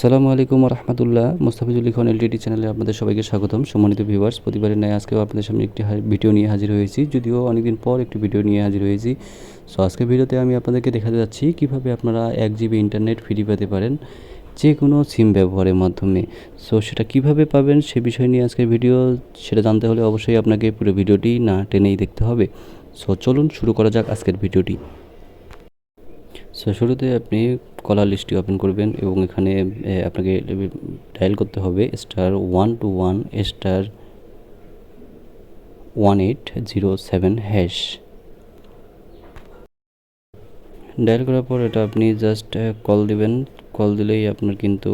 আসসালামু আলাইকুম রহমতুল্লাহ। মুস্তাফিজুল লিখন এলটিডি চ্যানেলে আপনাদের সবাইকে স্বাগতম। সম্মানিত ভিউয়ার্স, প্রতিবারের ন্যায় আজকেও আপনাদের সামনে একটি ভিডিও নিয়ে হাজির হয়েছি, যদিও অনেকদিন পর একটি ভিডিও নিয়ে হাজির হয়েছি। সো আজকের ভিডিওতে আমি আপনাদেরকে দেখাতে যাচ্ছি কীভাবে আপনারা 1 GB ইন্টারনেট ফ্রি পেতে পারেন যে কোনো সিম ব্যবহারের মাধ্যমে। সো সেটা কিভাবে পাবেন সে বিষয় নিয়ে আজকের ভিডিও। সেটা জানতে হলে অবশ্যই আপনাকে পুরো ভিডিওটি না টেনেই দেখতে হবে। সো চলুন শুরু করা যাক আজকের ভিডিওটি। সো শুরুতে আপনি কলার লিস্টটি ওপেন করবেন এবং এখানে আপনাকে ডায়াল করতে হবে *121*1807#। ডায়াল করার পর এটা আপনি জাস্ট কল দিবেন। কল দিলেই আপনার কিন্তু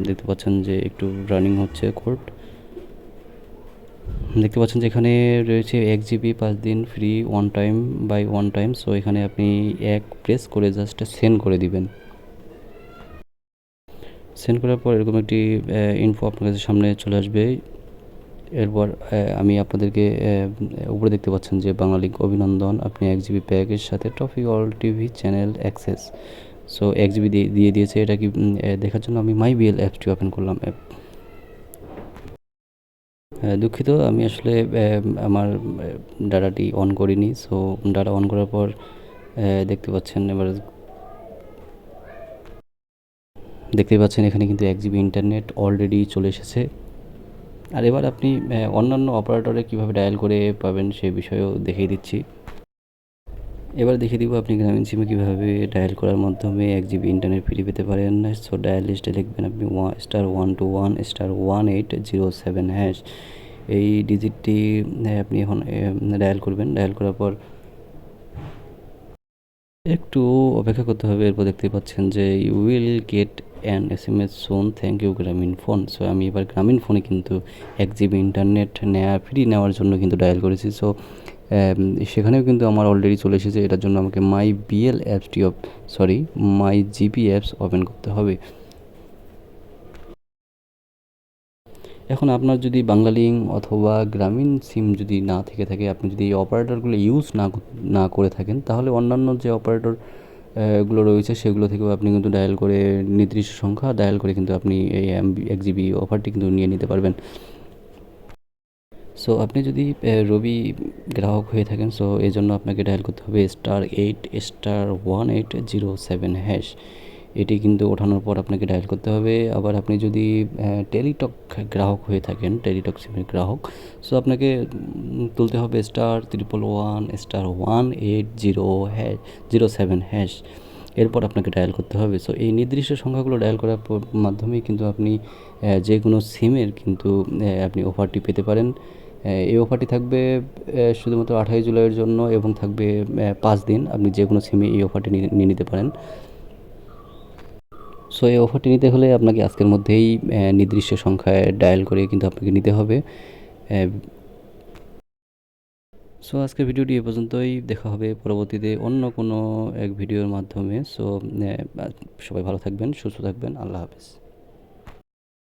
দেখতে পাচ্ছেন যে একটু রানিং হচ্ছে কোড। দেখতে পাচ্ছেন যে এখানে রয়েছে 1 GB 5 দিন free one time buy one time. So এখানে আপনি প্রেস করে জাস্ট সেন্ড করে দিবেন। সেন্ড করার পর এরকম একটি ইনফো আপনার কাছে সামনে চলে আসবে। এরপর আমি আপনাদেরকে উপরে দেখতে পাচ্ছেন যে বাংলা লিঙ্ক অভিনন্দন, আপনি 1 GB প্যাকের সাথে toffee all TV channel access. So 1 GB দিয়ে দিয়েছে। এটা কি দেখার জন্য আমি মাই বিএল অ্যাপসটি ওপেন করলাম। দুঃখিত, আমি আসলে আমার ডাটাটি অন করিনি। সো ডাটা অন করার পর দেখতে পাচ্ছেন এখানে কিন্তু 1 GB ইন্টারনেট অলরেডি চলে এসেছে। আর এবার আপনি অন্যান্য অপারেটরে কীভাবে ডায়াল করে পাবেন সে বিষয়েও দেখিয়ে দিচ্ছি। এবার দেখিয়ে দিব আপনি গ্রামীণ সিমে কীভাবে ডায়াল করার মাধ্যমে 1 GB ইন্টারনেট ফ্রি পেতে পারেন। সো ডায়াল লিস্টে লিখবেন আপনি *121*1807#। এই ডিজিটটি আপনি এখন ডায়াল করবেন। ডায়াল করার পর একটু অপেক্ষা করতে হবে। এরপর দেখতে পাচ্ছেন যে you will get an SMS soon, thank you Grameenphone. So আমি এবার গ্রামীণ ফোনে কিন্তু 1 GB ইন্টারনেট ফ্রি নেওয়ার জন্য কিন্তু ডায়াল করেছি। সো সেখানেও কিন্তু আমার অলরেডি চলে এসেছে। এটার জন্য আমাকে মাই জিপি অ্যাপস ওপেন করতে হবে। এখন আপনার যদি বাংলালিংক অথবা গ্রামীণ সিম যদি না থেকে থাকে, আপনি যদি এই অপারেটরগুলো ইউজ না করে থাকেন, তাহলে অন্যান্য যে অপারেটর গুলো রয়েছে সেগুলো থেকেও আপনি কিন্তু ডায়াল করে নির্দিষ্ট সংখ্যা ডায়াল করে কিন্তু আপনি এই 1 GB অফারটি কিন্তু নিয়ে নিতে পারবেন। সো আপনি যদি রবি গ্রাহক হয়ে থাকেন, সো এই জন্য আপনাকে ডায়াল করতে হবে *8*1807#। এটি কিন্তু ওঠানোর পর আপনাকে ডায়াল করতে হবে। আবার আপনি যদি টেলিটক গ্রাহক হয়ে থাকেন, টেলিটক সিমের গ্রাহক, সো আপনাকে তুলতে হবে *111*1807#। এরপর আপনাকে ডায়াল করতে হবে। সো এই নির্দিষ্ট সংখ্যাগুলো ডায়াল করার মাধ্যমেই কিন্তু আপনি যে কোনো সিমের কিন্তু আপনি অফারটি পেতে পারেন। এই অফারটি থাকবে শুধুমাত্র 28 জুলাইয়ের জন্য এবং থাকবে 5 দিন। আপনি যে কোনো সিমে এই অফারটি নিয়ে নিতে পারেন। সো এই অফারটি নিতে হলে আপনাকে আজকের মধ্যেই নির্দিষ্ট সংখ্যায় ডায়াল করে কিন্তু আপনাকে নিতে হবে। সো আজকের ভিডিওটি এ পর্যন্তই। দেখা হবে পরবর্তীতে অন্য কোনো এক ভিডিওর মাধ্যমে। সো সবাই ভালো থাকবেন, সুস্থ থাকবেন। আল্লাহ হাফেজ।